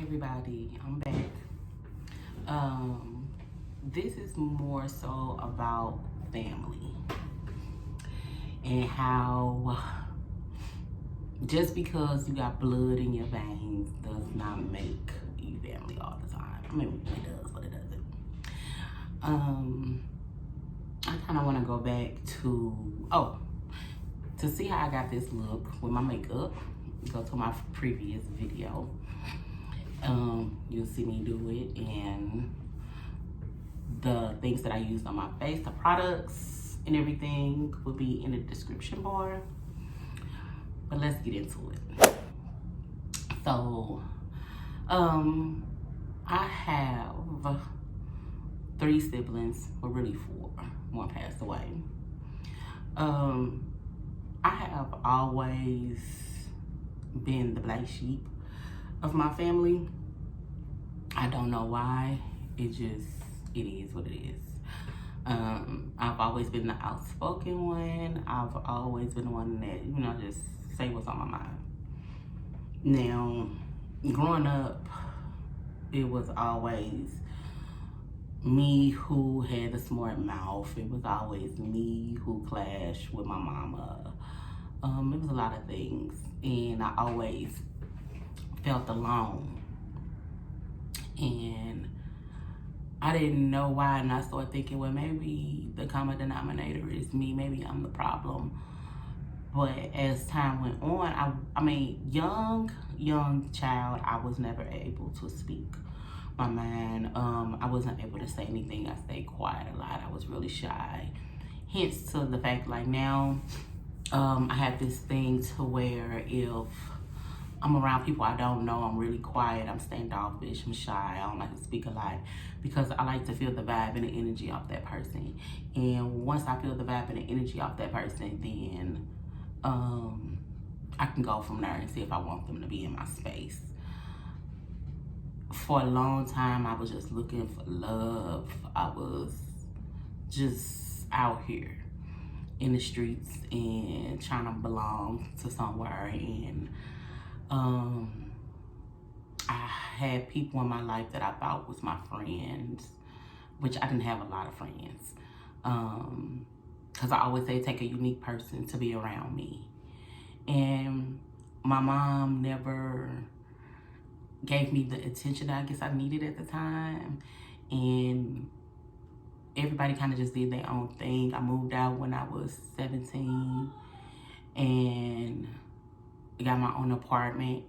Everybody, I'm back. This is more so about family and how just because you got blood in your veins does not make you family all the time. I mean, it does, but it doesn't. I kind of want to go back to see how I got this look with my makeup. Go to my previous video. You'll see me do it, and the things that I used on my face, the products and everything will be in the description bar. But let's get into it. So, I have 3 siblings, well really 4. One passed away. I have always been the black sheep of my family. I don't know why. It is what it is. I've always been the outspoken one. I've always been the one that, just say what's on my mind. Now, growing up, it was always me who had the smart mouth. It was always me who clashed with my mama. It was a lot of things, and I always felt alone. And I didn't know why, and I started thinking, well, maybe the common denominator is me. Maybe I'm the problem. But as time went on, young child, I was never able to speak my mind. I wasn't able to say anything. I stayed quiet a lot. I was really shy. Hence to the fact, like now, I have this thing to where if I'm around people I don't know, I'm really quiet, I'm standoffish, I'm shy, I don't like to speak a lot because I like to feel the vibe and the energy off that person. And once I feel the vibe and the energy off that person, then I can go from there and see if I want them to be in my space. For a long time, I was just looking for love. I was just out here in the streets and trying to belong to somewhere. And I had people in my life that I thought was my friends, which I didn't have a lot of friends. Because I always say it take a unique person to be around me. And my mom never gave me the attention that I guess I needed at the time. And everybody kind of just did their own thing. I moved out when I was 17 and got my own apartment.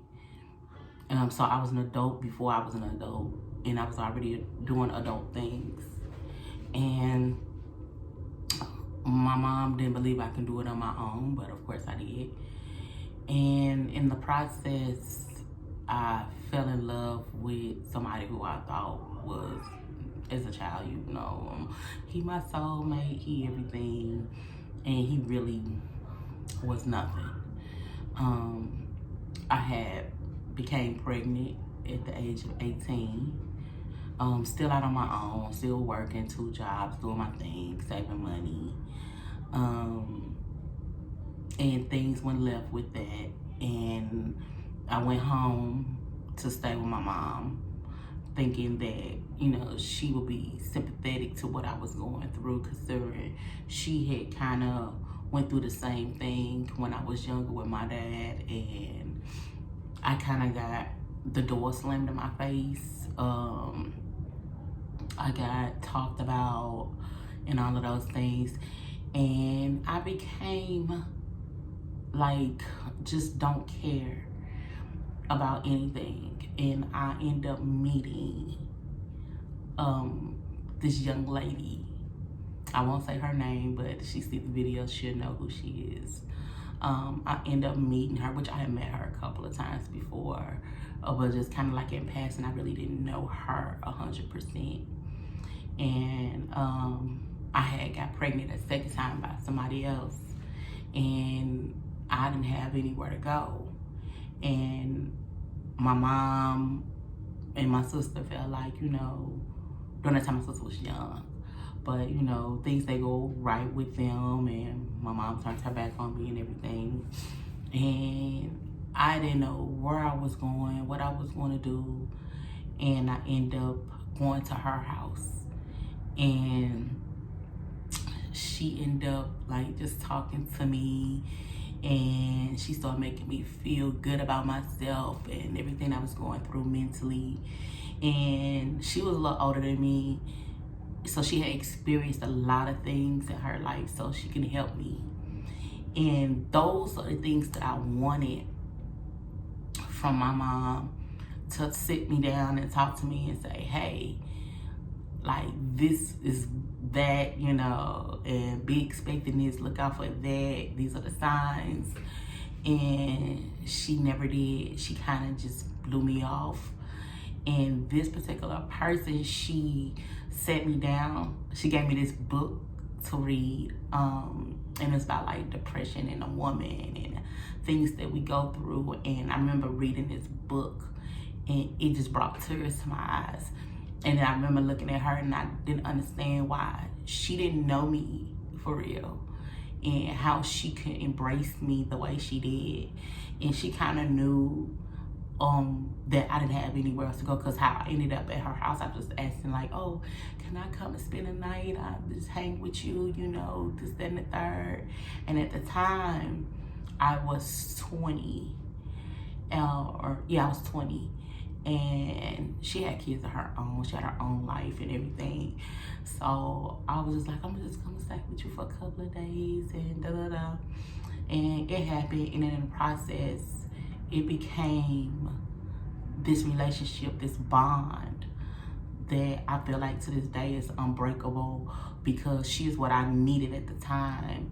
So I was an adult before I was an adult, and I was already doing adult things. And my mom didn't believe I could do it on my own, but of course I did. And in the process, I fell in love with somebody who I thought was, as a child, he my soulmate, he everything, and he really was nothing. I became pregnant at the age of 18. Still out on my own, still working 2 jobs, doing my thing, saving money. And things went left with that. And I went home to stay with my mom, thinking that, she would be sympathetic to what I was going through, considering she had kind of went through the same thing when I was younger with my dad, and I kind of got the door slammed in my face. I got talked about and all of those things, and I became like, just don't care about anything. And I end up meeting this young lady. I won't say her name, but if she sees the video, she'll know who she is. I end up meeting her, which I had met her a couple of times before, but just kind of like in passing. I really didn't know her 100%. And I had got pregnant a second time by somebody else, and I didn't have anywhere to go. And my mom and my sister felt like, during that time my sister was young, but things they go right with them, and my mom turned her back on me and everything. And I didn't know where I was going, what I was going to do, and I ended up going to her house, and she ended up like just talking to me, and she started making me feel good about myself and everything I was going through mentally. And she was a little older than me, so she had experienced a lot of things in her life, so she can help me. And those are the things that I wanted from my mom, to sit me down and talk to me and say, hey, like, this is that, you know, and be expecting this, look out for that, these are the signs. And she never did. She kind of just blew me off. And this particular person, she sat me down, she gave me this book to read, and it's about like depression in a woman and things that we go through. And I remember reading this book, and it just brought tears to my eyes. And then I remember looking at her, and I didn't understand why she didn't know me for real, and how she could embrace me the way she did. And she kind of knew that I didn't have anywhere else to go, because how I ended up at her house, I was just asking like, oh, can I come and spend a night? I just hang with you, you know, this, that, and the third. And at the time, I was 20, I was 20. And she had kids of her own. She had her own life and everything. So I was just like, I'm just gonna stay with you for a couple of days and da-da-da. And it happened, and then in the process, it became this relationship, this bond that I feel like to this day is unbreakable, because she is what I needed at the time.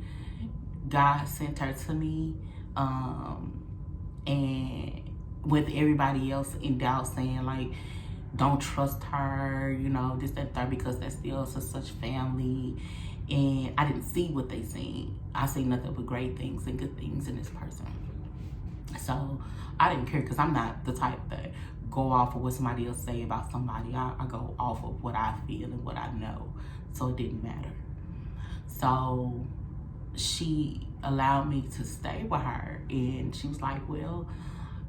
God sent her to me, and with everybody else in doubt saying like, don't trust her, you know, this, that, third, because that's still such family. And I didn't see what they seen. I see nothing but great things and good things in this person. So I didn't care, because I'm not the type that go off of what somebody else say about somebody. I go off of what I feel and what I know. So it didn't matter. So she allowed me to stay with her, and she was like, well,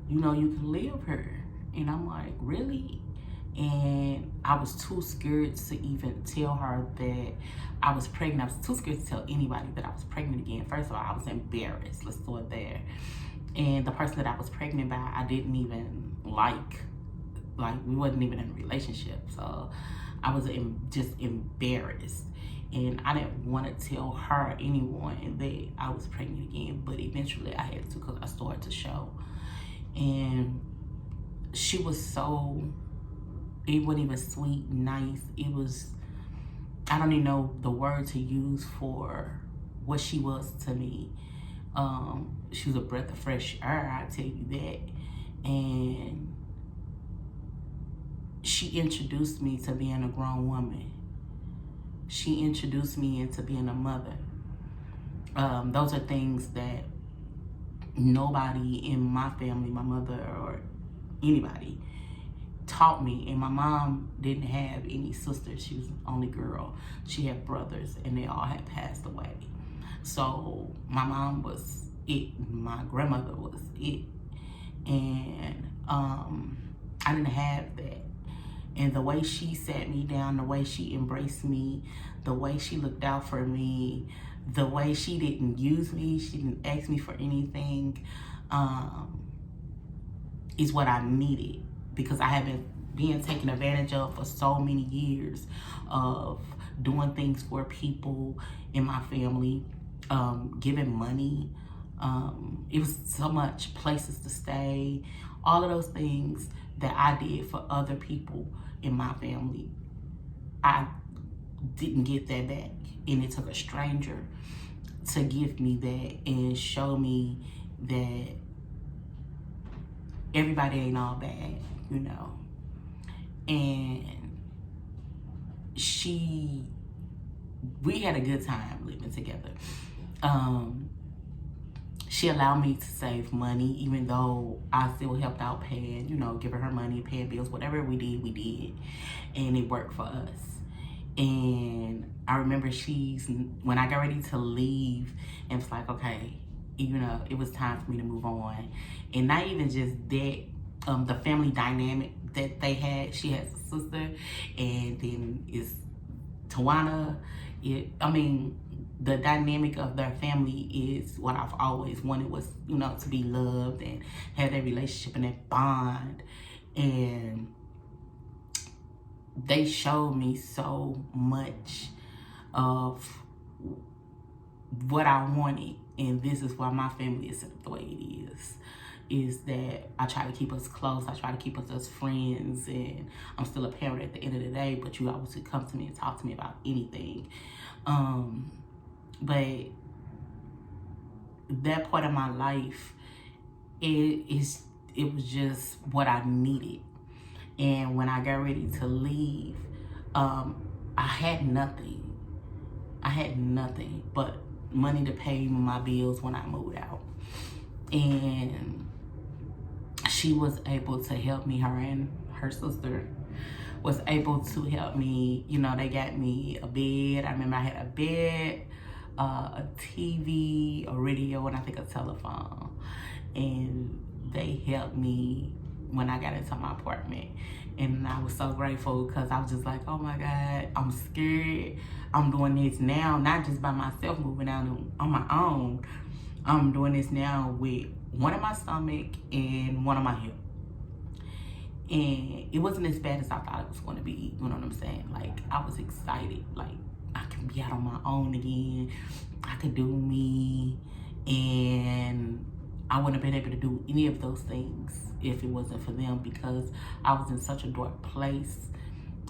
you know, you can live here. And I'm like, really? And I was too scared to even tell her that I was pregnant. I was too scared to tell anybody that I was pregnant again. First of all, I was embarrassed. Let's start there. And the person that I was pregnant by, I didn't even like we wasn't even in a relationship. So I was just embarrassed. And I didn't want to tell her, anyone, that I was pregnant again. But eventually I had to, because I started to show. And she was so, it wasn't even sweet, nice. It was, I don't even know the word to use for what she was to me. She was a breath of fresh air, I tell you that. And she introduced me to being a grown woman. She introduced me into being a mother. Those are things that nobody in my family, my mother or anybody, taught me. And my mom didn't have any sisters. She was the only girl. She had brothers, and they all had passed away. So my mom was it. My grandmother was it. And I didn't have that. And the way she sat me down, the way she embraced me, the way she looked out for me, the way she didn't use me, she didn't ask me for anything, is what I needed. Because I have been being taken advantage of for so many years, of doing things for people in my family, giving money. It was so much, places to stay, all of those things that I did for other people in my family. I didn't get that back, and it took a stranger to give me that and show me that everybody ain't all bad, you know. And we had a good time living together. She allowed me to save money, even though I still helped out paying, you know, giving her money, paying bills, whatever we did. And it worked for us. And I remember when I got ready to leave, and was like, okay, you know, it was time for me to move on. And not even just that, the family dynamic that they had. She has a sister, and then is Tawana. The dynamic of their family is what I've always wanted, was, you know, to be loved and have that relationship and that bond. And they showed me so much of what I wanted, and this is why my family is set up the way it is that I try to keep us close. I try to keep us as friends, and I'm still a parent at the end of the day, but you always come to me and talk to me about anything. But that part of my life, it was just what I needed. And when I got ready to leave, I had nothing. I had nothing but money to pay my bills when I moved out. And she was able to help me. Her and her sister was able to help me. You know, they got me a bed. I remember I had a bed, a TV, a radio, and I think a telephone. And they helped me when I got into my apartment. And I was so grateful, because I was just like, oh my God, I'm scared. I'm doing this now, not just by myself moving out on my own. I'm doing this now with one in my stomach and one on my hip. And it wasn't as bad as I thought it was going to be. You know what I'm saying? Like, I was excited. Like, I can be out on my own again. I could do me. And I wouldn't have been able to do any of those things if it wasn't for them, because I was in such a dark place.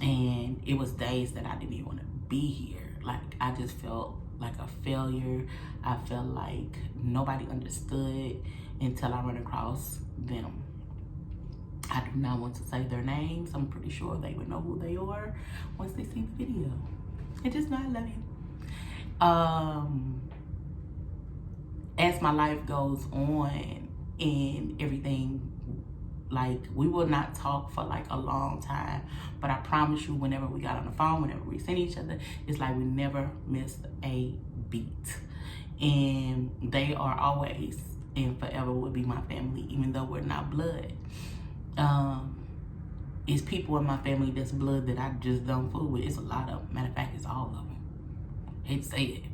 And it was days that I didn't even want to be here. Like, I just felt like a failure. I felt like nobody understood until I ran across them. I do not want to say their names. I'm pretty sure they would know who they are once they see the video. And just know I love you. As my life goes on and everything, like, we will not talk for like a long time, but I promise you, whenever we got on the phone, whenever we seen each other, it's like we never missed a beat. And they are always and forever will be my family, even though we're not blood. It's people in my family that's blood that I just don't fool with. It's a lot of them. Matter of fact, it's all of them. Hate to say it.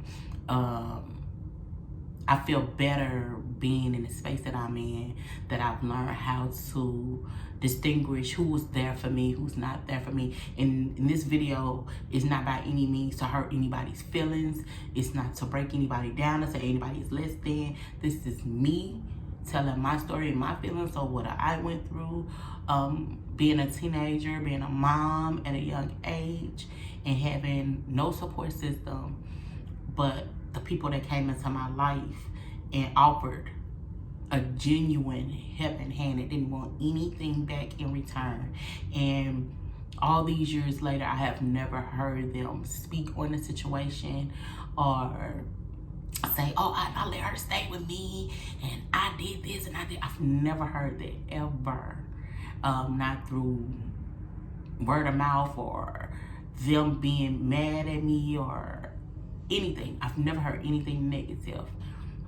I feel better being in the space that I'm in, that I've learned how to distinguish who's there for me, who's not there for me. And in this video, is not by any means to hurt anybody's feelings. It's not to break anybody down or say anybody's less than. This is me telling my story and my feelings of what I went through, being a teenager, being a mom at a young age, and having no support system, but the people that came into my life and offered a genuine helping hand that didn't want anything back in return. And all these years later, I have never heard them speak on the situation or say, oh, I let her stay with me and I did this and I did. I've never heard that ever. Not through word of mouth or them being mad at me or anything. I've never heard anything negative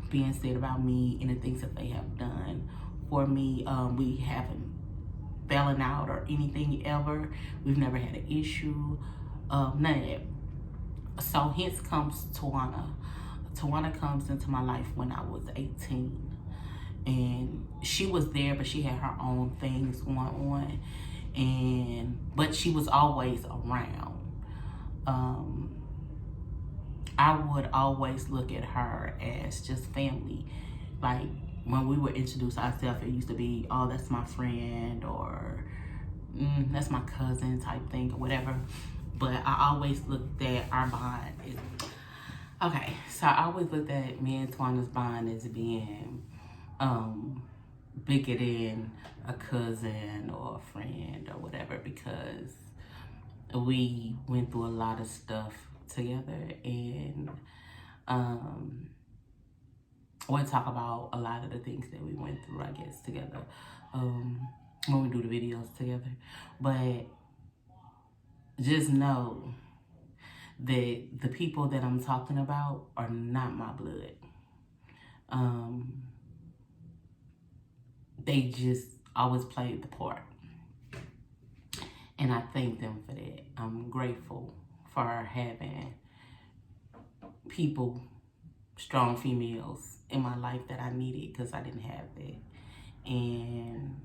being said about me and the things that they have done for me. We haven't fallen out or anything ever. We've never had an issue, none of that. So hence comes Tawana. Tawana comes into my life when I was 18. And she was there, but she had her own things going on. But she was always around. I would always look at her as just family. Like, when we would introduce ourselves, it used to be, oh, that's my friend, or that's my cousin type thing, or whatever. But I always looked at our bond okay, so I always looked at me and Tawana's bond as being bigger than a cousin or a friend or whatever, because we went through a lot of stuff together, and we'll talk about a lot of the things that we went through, I guess, together when we do the videos together. But just know that the people that I'm talking about are not my blood. Um, they just always played the part. And I thank them for that. I'm grateful for having people, strong females in my life that I needed, because I didn't have that. And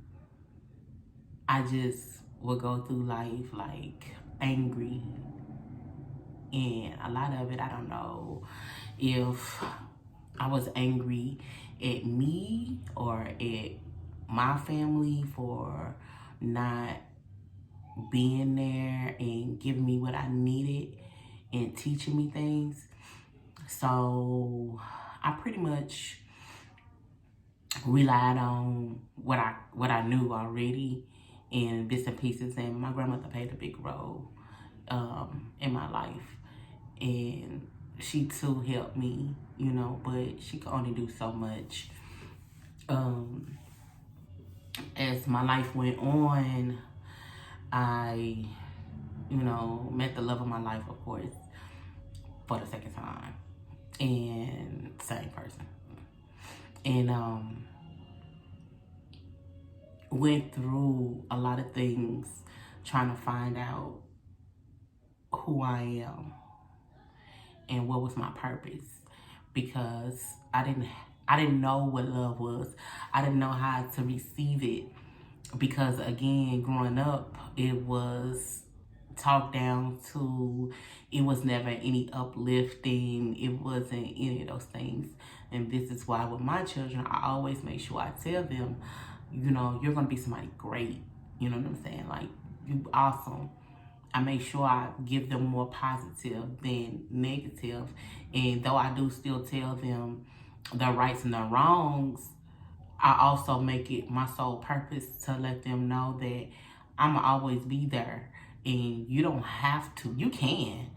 I just would go through life like angry. And a lot of it, I don't know if I was angry at me or at my family for not being there and giving me what I needed and teaching me things. So I pretty much relied on what I knew already in bits and pieces, and my grandmother played a big role in my life, and she too helped me, but she could only do so much. As my life went on, I met the love of my life, of course, for the second time, and same person, and went through a lot of things trying to find out who I am and what was my purpose, because I didn't know what love was. I didn't know how to receive it, because again, growing up, it was talked down to. It was never any uplifting. It wasn't any of those things. And this is why with my children, I always make sure I tell them, you're going to be somebody great. You know what I'm saying? Like, you awesome. I make sure I give them more positive than negative. And though I do still tell them the rights and the wrongs, I also make it my sole purpose to let them know that I'm going to always be there. And you don't have to. You can.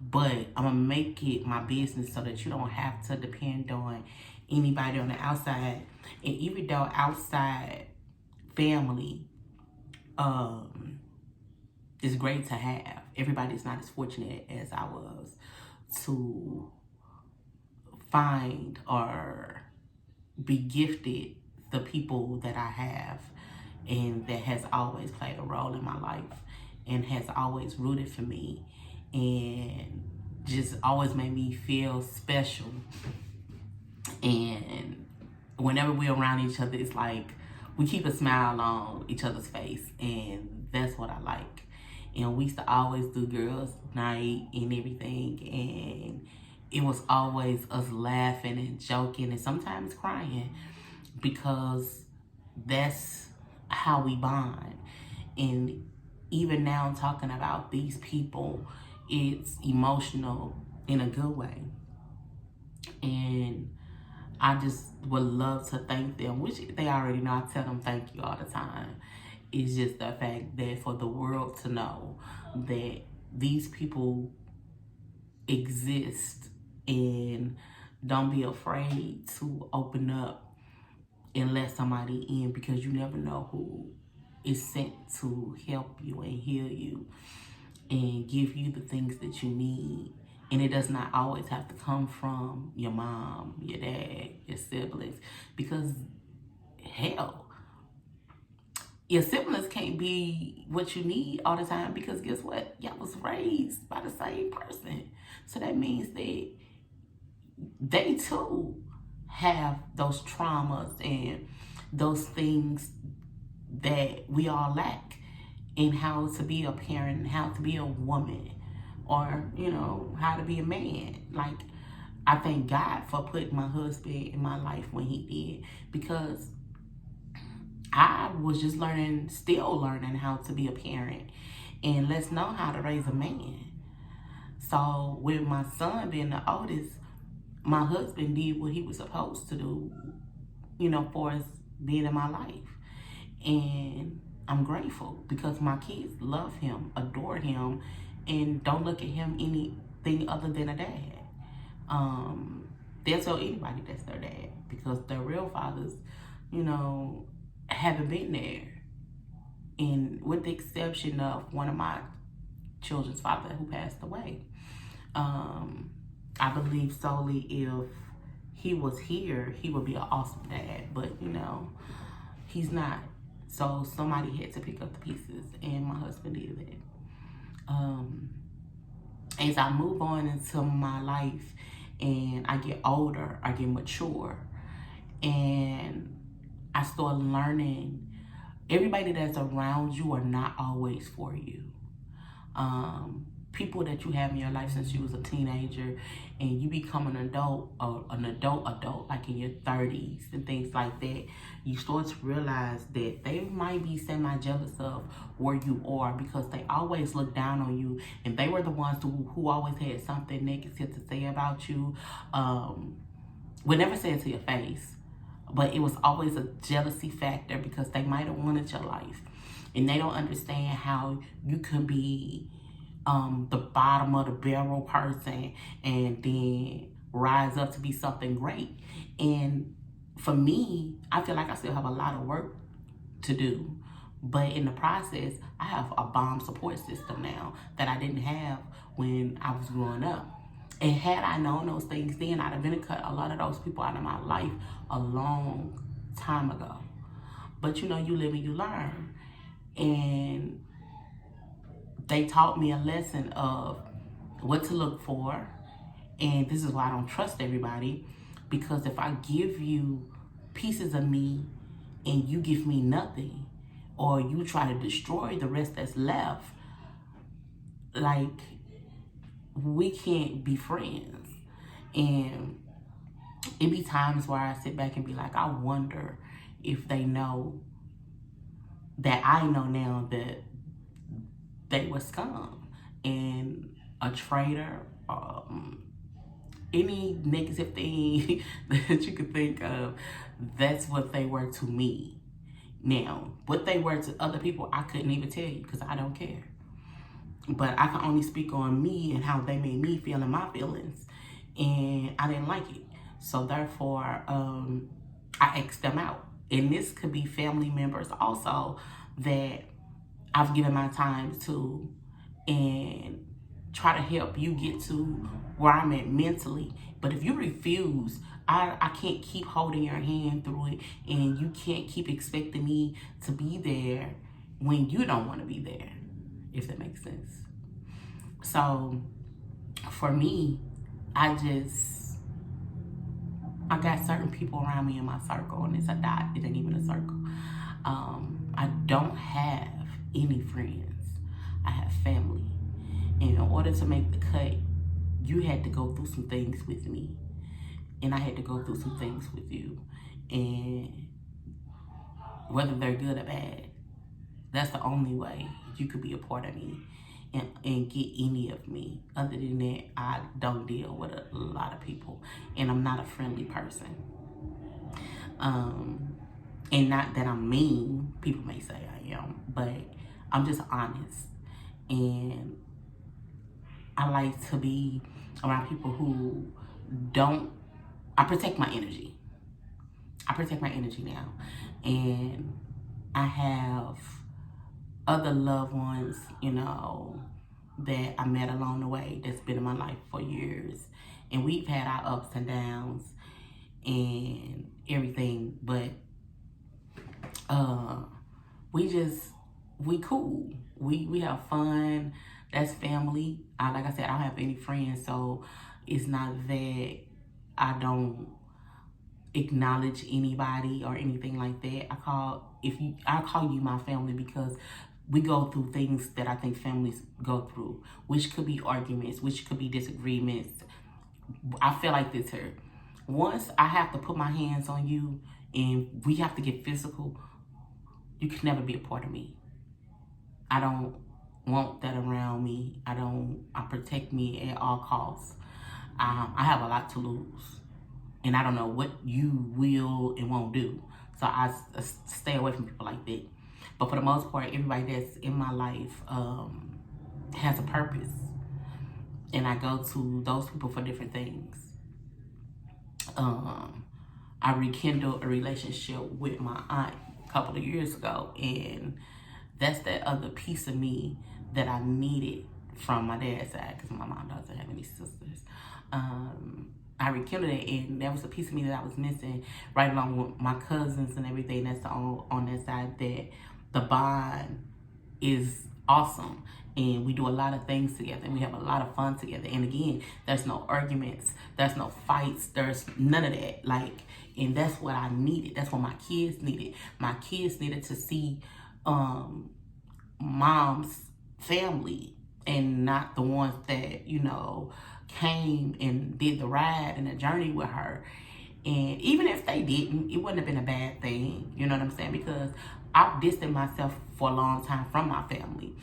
But I'm going to make it my business so that you don't have to depend on anybody on the outside. And even though outside family is great to have, everybody's not as fortunate as I was to find or be gifted the people that I have, and that has always played a role in my life and has always rooted for me and just always made me feel special. And whenever we're around each other, it's like we keep a smile on each other's face, and that's what I like. And we used to always do girls' night and everything, and it was always us laughing and joking and sometimes crying, because that's how we bond. And even now, talking about these people, it's emotional in a good way. And I just would love to thank them, which they already know. I tell them thank you all the time. It's just the fact that for the world to know that these people exist, and don't be afraid to open up and let somebody in, because you never know who is sent to help you and heal you and give you the things that you need. And it does not always have to come from your mom, your dad, your siblings, because hell, your siblings can't be what you need all the time, because guess what? Y'all was raised by the same person. So that means that they too have those traumas and those things that we all lack in how to be a parent, how to be a woman, or, how to be a man. Like, I thank God for putting my husband in my life when he did, because I was just still learning how to be a parent, and let's know how to raise a man. So with my son being the oldest, my husband did what he was supposed to do, for us being in my life. And I'm grateful, because my kids love him, adore him, and don't look at him anything other than a dad. They'll tell anybody that's their dad, because their real fathers, haven't been there. And with the exception of one of my children's father who passed away, I believe solely if he was here, he would be an awesome dad. But, you know, he's not. So somebody had to pick up the pieces, and my husband did that. As I move on into my life and I get older, I get mature, and I start learning everybody that's around you are not always for you. People that you have in your life since you was a teenager and you become an adult, or an adult like in your 30s and things like that, you start to realize that they might be semi-jealous of where you are, because they always look down on you, and they were the ones who always had something negative to say about you. Would never say it to your face, but it was always a jealousy factor, because they might have wanted your life, and they don't understand how you can be the bottom of the barrel person and then rise up to be something great. And for me, I feel like I still have a lot of work to do, but in the process, I have a bomb support system now that I didn't have when I was growing up. And had I known those things then, I'd have been cut a lot of those people out of my life a long time ago. But you know, you live and you learn. And they taught me a lesson of what to look for. And this is why I don't trust everybody, because if I give you pieces of me and you give me nothing, or you try to destroy the rest that's left, like, we can't be friends. And it be times where I sit back and be like, I wonder if they know that I know now that they were scum and a traitor, any negative thing that you could think of. That's what they were to me. Now, what they were to other people, I couldn't even tell you, because I don't care. But I can only speak on me and how they made me feel in my feelings, and I didn't like it. So therefore, I X'd them out. And this could be family members also that I've given my time to, and try to help you get to where I'm at mentally. But if you refuse, I can't keep holding your hand through it, and you can't keep expecting me to be there when you don't want to be there, if that makes sense. So for me, I got certain people around me in my circle, and it's a dot, it ain't even a circle. I don't have any friends. I have family. And in order to make the cut, you had to go through some things with me, and I had to go through some things with you. And whether they're good or bad, that's the only way you could be a part of me and get any of me. Other than that, I don't deal with a lot of people, and I'm not a friendly person. And not that I'm mean, people may say I am, but I'm just honest. And I like to be around people who don't, I protect my energy. I protect my energy now. And I have other loved ones, you know, that I met along the way that's been in my life for years. And we've had our ups and downs and everything, but we cool. We have fun. That's family. Like I said, I don't have any friends, so it's not that I don't acknowledge anybody or anything like that. I call you my family, because we go through things that I think families go through, which could be arguments, which could be disagreements. I feel like this here. Once I have to put my hands on you and we have to get physical, you can never be a part of me. I don't want that around me. I protect me at all costs. I have a lot to lose, and I don't know what you will and won't do. So I stay away from people like that. But for the most part, everybody that's in my life has a purpose, and I go to those people for different things. I rekindled a relationship with my aunt a couple of years ago, and that's that other piece of me that I needed from my dad's side, because my mom doesn't have any sisters. I rekindled it, and there was a piece of me that I was missing, right along with my cousins and everything that's on that side, that the bond is awesome. And we do a lot of things together, and we have a lot of fun together. And again, there's no arguments, there's no fights, there's none of that. Like, and that's what I needed. That's what my kids needed. My kids needed to see mom's family, and not the ones that, you know, came and did the ride and the journey with her. And even if they didn't, it wouldn't have been a bad thing. You know what I'm saying? Because I've distanced myself for a long time from my family,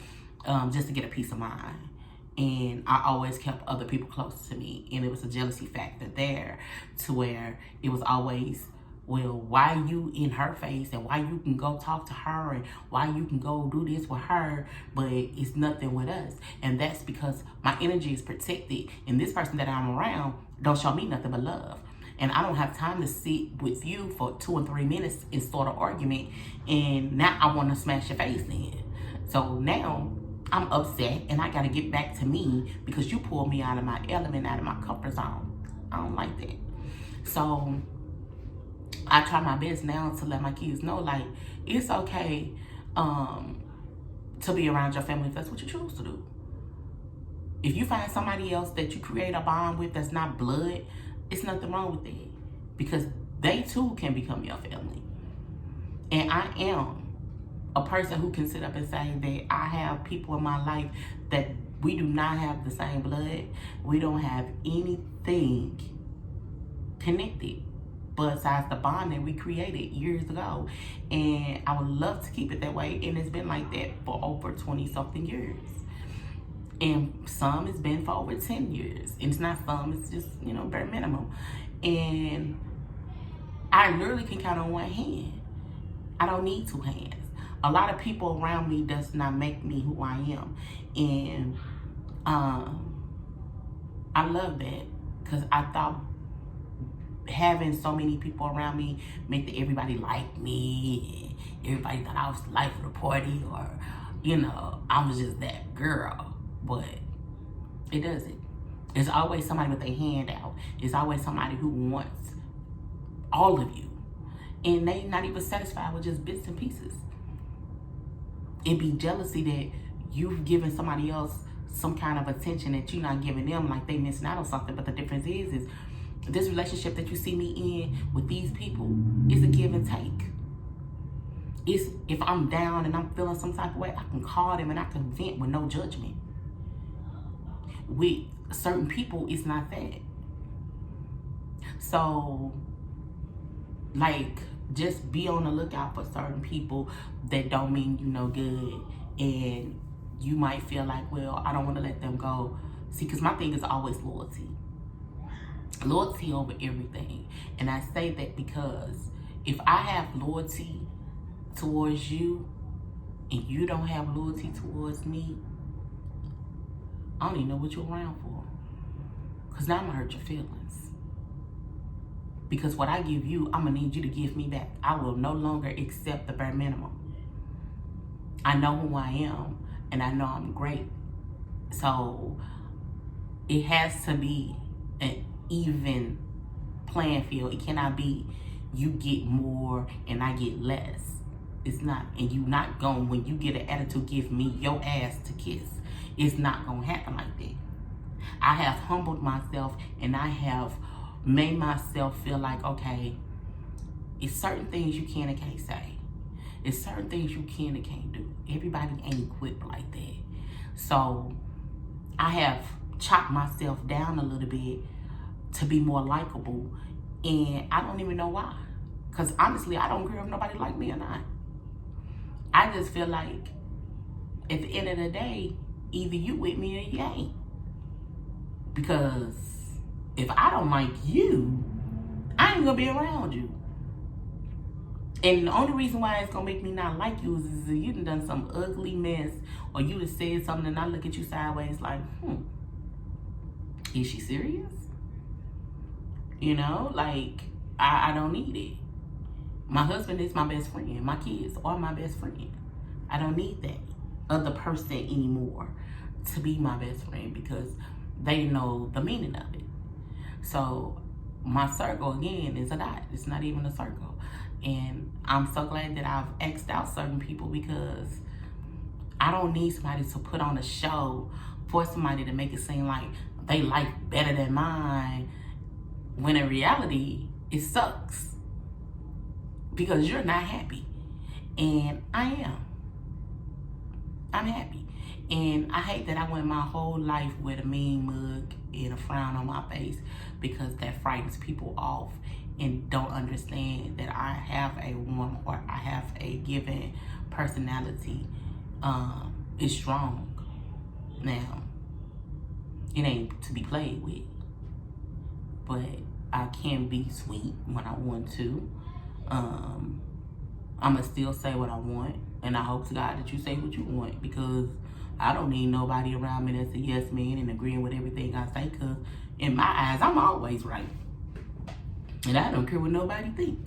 just to get a peace of mind. And I always kept other people close to me. And it was a jealousy factor there, to where it was always, well, why you in her face, and why you can go talk to her, and why you can go do this with her, but it's nothing with us. And that's because my energy is protected, and this person that I'm around don't show me nothing but love. And I don't have time to sit with you for 2 or 3 minutes and start an argument, and now I want to smash your face in. So now I'm upset, and I got to get back to me because you pulled me out of my element, out of my comfort zone. I don't like that. So I try my best now to let my kids know, like, it's okay to be around your family if that's what you choose to do. If you find somebody else that you create a bond with that's not blood, it's nothing wrong with that, because they too can become your family. And I am a person who can sit up and say that I have people in my life that we do not have the same blood. We don't have anything connected besides the bond that we created years ago. And I would love to keep it that way. And it's been like that for over 20 something years. And some it's been for over 10 years. And it's not some, it's just, you know, bare minimum. And I literally can count on one hand. I don't need 2 hands. A lot of people around me does not make me who I am. And I love that, because I thought having so many people around me make that everybody like me. Everybody thought I was the life of the party, or, you know, I was just that girl. But it doesn't. There's always somebody with their hand out. There's always somebody who wants all of you. And they not even satisfied with just bits and pieces. It'd be jealousy that you've given somebody else some kind of attention that you're not giving them, like they missing out on something. But the difference is this relationship that you see me in with these people is a give and take. It's, if I'm down and I'm feeling some type of way, I can call them and I can vent with no judgment. With certain people, it's not that. So, like, just be on the lookout for certain people that don't mean you no good. And you might feel like, well, I don't want to let them go. See, because my thing is always loyalty. Loyalty over everything. And I say that because if I have loyalty towards you and you don't have loyalty towards me, I don't even know what you're around for. Because now I'm going to hurt your feelings. Because what I give you, I'm going to need you to give me back. I will no longer accept the bare minimum. I know who I am, and I know I'm great. So it has to be an even playing field. It cannot be you get more and I get less. It's not. And you not going, when you get an attitude, give me your ass to kiss. It's not going to happen like that. I have humbled myself, and I have made myself feel like, okay, it's certain things you can and can't say. It's certain things you can and can't do. Everybody ain't equipped like that. So I have chopped myself down a little bit to be more likable, and I don't even know why. Because honestly, I don't care if nobody like me or not. I just feel like at the end of the day, either you with me or you ain't. Because if I don't like you, I ain't gonna be around you. And the only reason why it's gonna make me not like you is if you done some ugly mess, or you done said something and I look at you sideways like, is she serious? You know, like, I don't need it. My husband is my best friend. My kids are my best friend. I don't need that other person anymore to be my best friend, because they know the meaning of it. So my circle, again, is a dot. It's not even a circle. And I'm so glad that I've X'd out certain people, because I don't need somebody to put on a show for somebody to make it seem like they life better than mine, when in reality, it sucks. Because you're not happy. And I am. I'm happy. And I hate that I went my whole life with a mean mug and a frown on my face, because that frightens people off and don't understand that I have a warm heart. I have a giving personality. It's strong. Now, it ain't to be played with, but I can be sweet when I want to. I'ma still say what I want, and I hope to God that you say what you want, because I don't need nobody around me that's a yes man and agreeing with everything I say, because in my eyes, I'm always right. And I don't care what nobody think.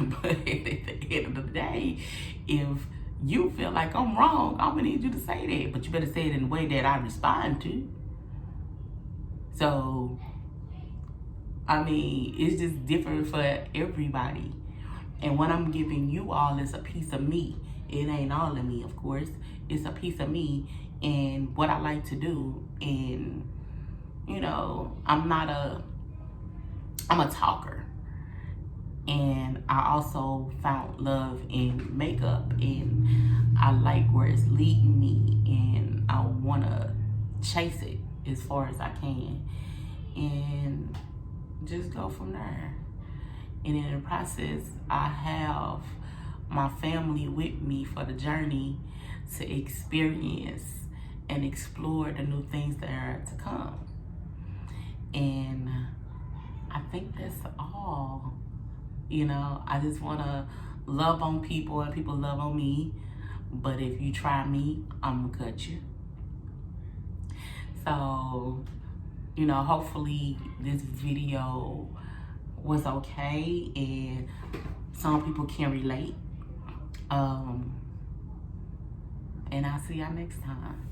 But at the end of the day, if you feel like I'm wrong, I'm gonna need you to say that. But you better say it in a way that I respond to. So, I mean, it's just different for everybody. And what I'm giving you all is a piece of me. It ain't all of me, of course. It's a piece of me and what I like to do. And, you know, I'm a talker. And I also found love in makeup, and I like where it's leading me, and I want to chase it as far as I can and just go from there. And in the process, I have my family with me for the journey to experience and explore the new things that are to come. And I think that's all. You know, I just want to love on people and people love on me. But if you try me, I'm going to cut you. So, you know, hopefully this video was okay and some people can relate. And I'll see y'all next time.